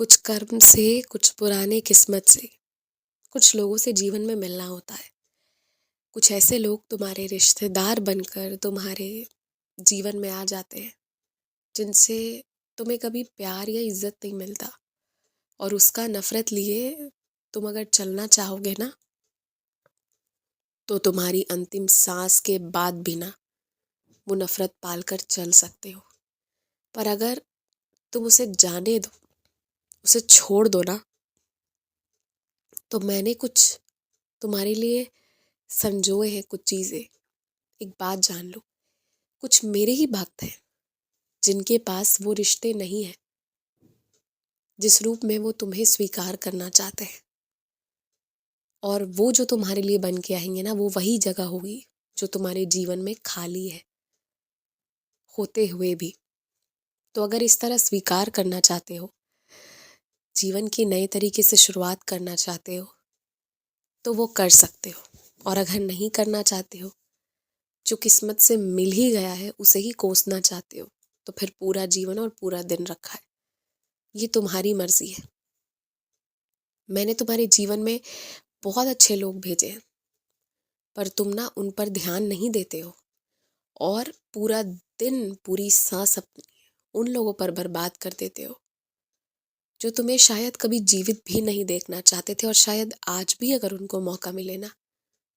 कुछ कर्म से, कुछ पुराने किस्मत से, कुछ लोगों से जीवन में मिलना होता है। कुछ ऐसे लोग तुम्हारे रिश्तेदार बनकर तुम्हारे जीवन में आ जाते हैं जिनसे तुम्हें कभी प्यार या इज्जत नहीं मिलता, और उसका नफरत लिए तुम अगर चलना चाहोगे ना, तो तुम्हारी अंतिम सांस के बाद भी ना वो नफरत पालकर चल सकते हो। पर अगर तुम उसे जाने दो, उसे छोड़ दो ना, तो मैंने कुछ तुम्हारे लिए संजोए हैं कुछ चीजें। एक बात जान लो, कुछ मेरे ही भक्त हैं जिनके पास वो रिश्ते नहीं है जिस रूप में वो तुम्हें स्वीकार करना चाहते हैं, और वो जो तुम्हारे लिए बन के आएंगे ना, वो वही जगह होगी जो तुम्हारे जीवन में खाली है होते हुए भी। तो अगर इस तरह स्वीकार करना चाहते हो, जीवन की नए तरीके से शुरुआत करना चाहते हो, तो वो कर सकते हो। और अगर नहीं करना चाहते हो, जो किस्मत से मिल ही गया है उसे ही कोसना चाहते हो, तो फिर पूरा जीवन और पूरा दिन रखा है। ये तुम्हारी मर्जी है। मैंने तुम्हारे जीवन में बहुत अच्छे लोग भेजे हैं, पर तुम ना उन पर ध्यान नहीं देते हो, और पूरा दिन, पूरी सांस अपनी उन लोगों पर बर्बाद कर देते हो जो तुम्हें शायद कभी जीवित भी नहीं देखना चाहते थे, और शायद आज भी अगर उनको मौका मिले ना,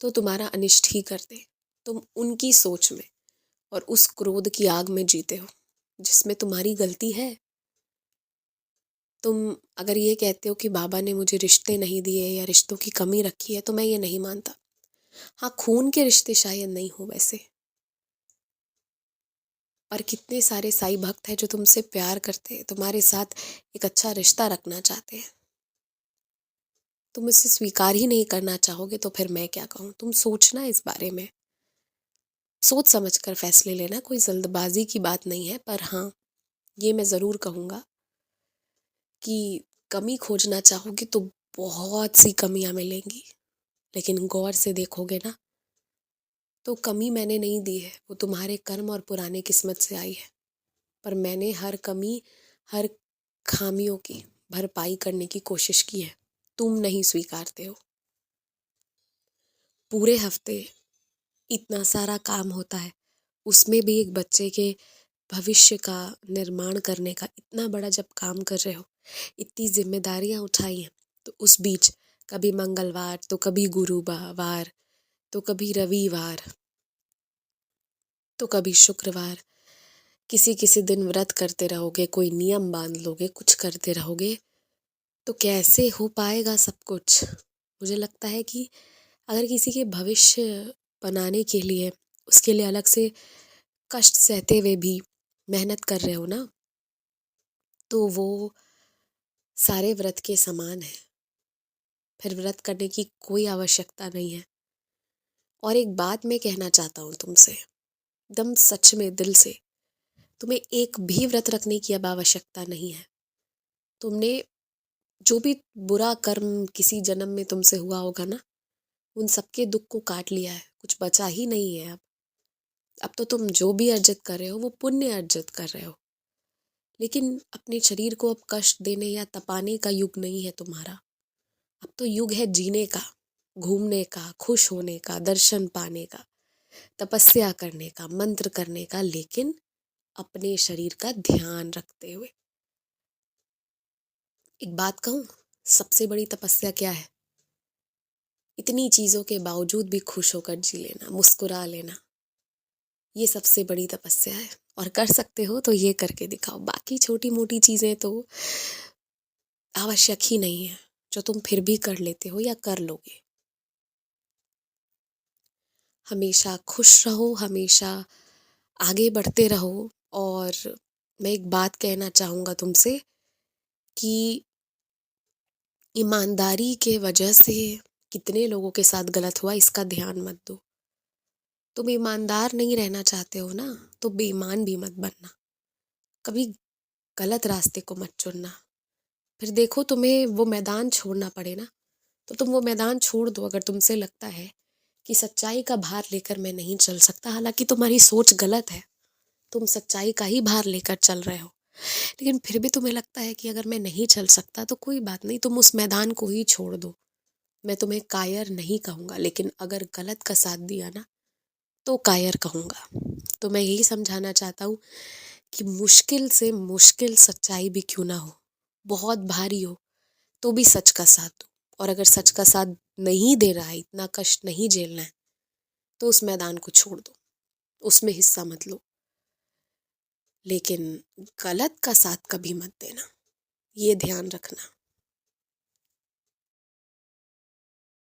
तो तुम्हारा अनिष्ट ही कर दे। तुम उनकी सोच में और उस क्रोध की आग में जीते हो जिसमें तुम्हारी गलती है। तुम अगर ये कहते हो कि बाबा ने मुझे रिश्ते नहीं दिए या रिश्तों की कमी रखी है, तो मैं ये नहीं मानता। हाँ, खून के रिश्ते शायद नहीं हो वैसे, पर कितने सारे साईं भक्त हैं जो तुमसे प्यार करते हैं, तुम्हारे साथ एक अच्छा रिश्ता रखना चाहते हैं। तुम इसे स्वीकार ही नहीं करना चाहोगे, तो फिर मैं क्या कहूँ। तुम सोचना इस बारे में, सोच समझ कर फैसले लेना। कोई जल्दबाजी की बात नहीं है, पर हाँ, ये मैं ज़रूर कहूँगा कि कमी खोजना चाहोगे तो बहुत सी कमियां मिलेंगी, लेकिन गौर से देखोगे ना, तो कमी मैंने नहीं दी है, वो तुम्हारे कर्म और पुराने किस्मत से आई है। पर मैंने हर कमी, हर खामियों की भरपाई करने की कोशिश की है। तुम नहीं स्वीकारते हो। पूरे हफ्ते इतना सारा काम होता है, उसमें भी एक बच्चे के भविष्य का निर्माण करने का इतना बड़ा जब काम कर रहे हो, इतनी जिम्मेदारियां उठाई हैं, तो उस बीच कभी मंगलवार, तो कभी गुरुवार, तो कभी रविवार, तो कभी शुक्रवार, किसी किसी दिन व्रत करते रहोगे, कोई नियम बांध लोगे, कुछ करते रहोगे, तो कैसे हो पाएगा सब कुछ। मुझे लगता है कि अगर किसी के भविष्य बनाने के लिए, उसके लिए अलग से कष्ट सहते हुए भी मेहनत कर रहे हो ना, तो वो सारे व्रत के समान है। फिर व्रत करने की कोई आवश्यकता नहीं है। और एक बात मैं कहना चाहता हूँ तुमसे, एकदम सच में दिल से, तुम्हें एक भी व्रत रखने की अब आवश्यकता नहीं है। तुमने जो भी बुरा कर्म किसी जन्म में तुमसे हुआ होगा ना, उन सबके दुख को काट लिया है, कुछ बचा ही नहीं है अब तो तुम जो भी अर्जित कर रहे हो वो पुण्य अर्जित कर रहे हो। लेकिन अपने शरीर को अब कष्ट देने या तपाने का युग नहीं है तुम्हारा। अब तो युग है जीने का, घूमने का, खुश होने का, दर्शन पाने का, तपस्या करने का, मंत्र करने का, लेकिन अपने शरीर का ध्यान रखते हुए। एक बात कहूँ, सबसे बड़ी तपस्या क्या है? इतनी चीजों के बावजूद भी खुश होकर जी लेना, मुस्कुरा लेना, ये सबसे बड़ी तपस्या है। और कर सकते हो तो ये करके दिखाओ। बाकी छोटी मोटी चीजें तो आवश्यक ही नहीं है, जो तुम फिर भी कर लेते हो या कर लोगे। हमेशा खुश रहो, हमेशा आगे बढ़ते रहो। और मैं एक बात कहना चाहूँगा तुमसे कि ईमानदारी के वजह से कितने लोगों के साथ गलत हुआ, इसका ध्यान मत दो। तुम ईमानदार नहीं रहना चाहते हो ना, तो बेईमान भी मत बनना। कभी गलत रास्ते को मत चुनना। फिर देखो तुम्हें वो मैदान छोड़ना पड़े ना, तो तुम वो मैदान छोड़ दो। अगर तुमसे लगता है कि सच्चाई का भार लेकर मैं नहीं चल सकता, हालांकि तुम्हारी सोच गलत है, तुम सच्चाई का ही भार लेकर चल रहे हो, लेकिन फिर भी तुम्हें लगता है कि अगर मैं नहीं चल सकता तो कोई बात नहीं, तुम उस मैदान को ही छोड़ दो। मैं तुम्हें कायर नहीं कहूँगा, लेकिन अगर गलत का साथ दिया ना तो कायर कहूँगा। तो मैं यही समझाना चाहता हूँ कि मुश्किल से मुश्किल सच्चाई भी क्यों ना हो, बहुत भारी हो, तो भी सच का साथ दो। और अगर सच का साथ नहीं दे रहा है, इतना कष्ट नहीं झेलना है, तो उस मैदान को छोड़ दो, उसमें हिस्सा मत लो। लेकिन गलत का साथ कभी मत देना, ये ध्यान रखना।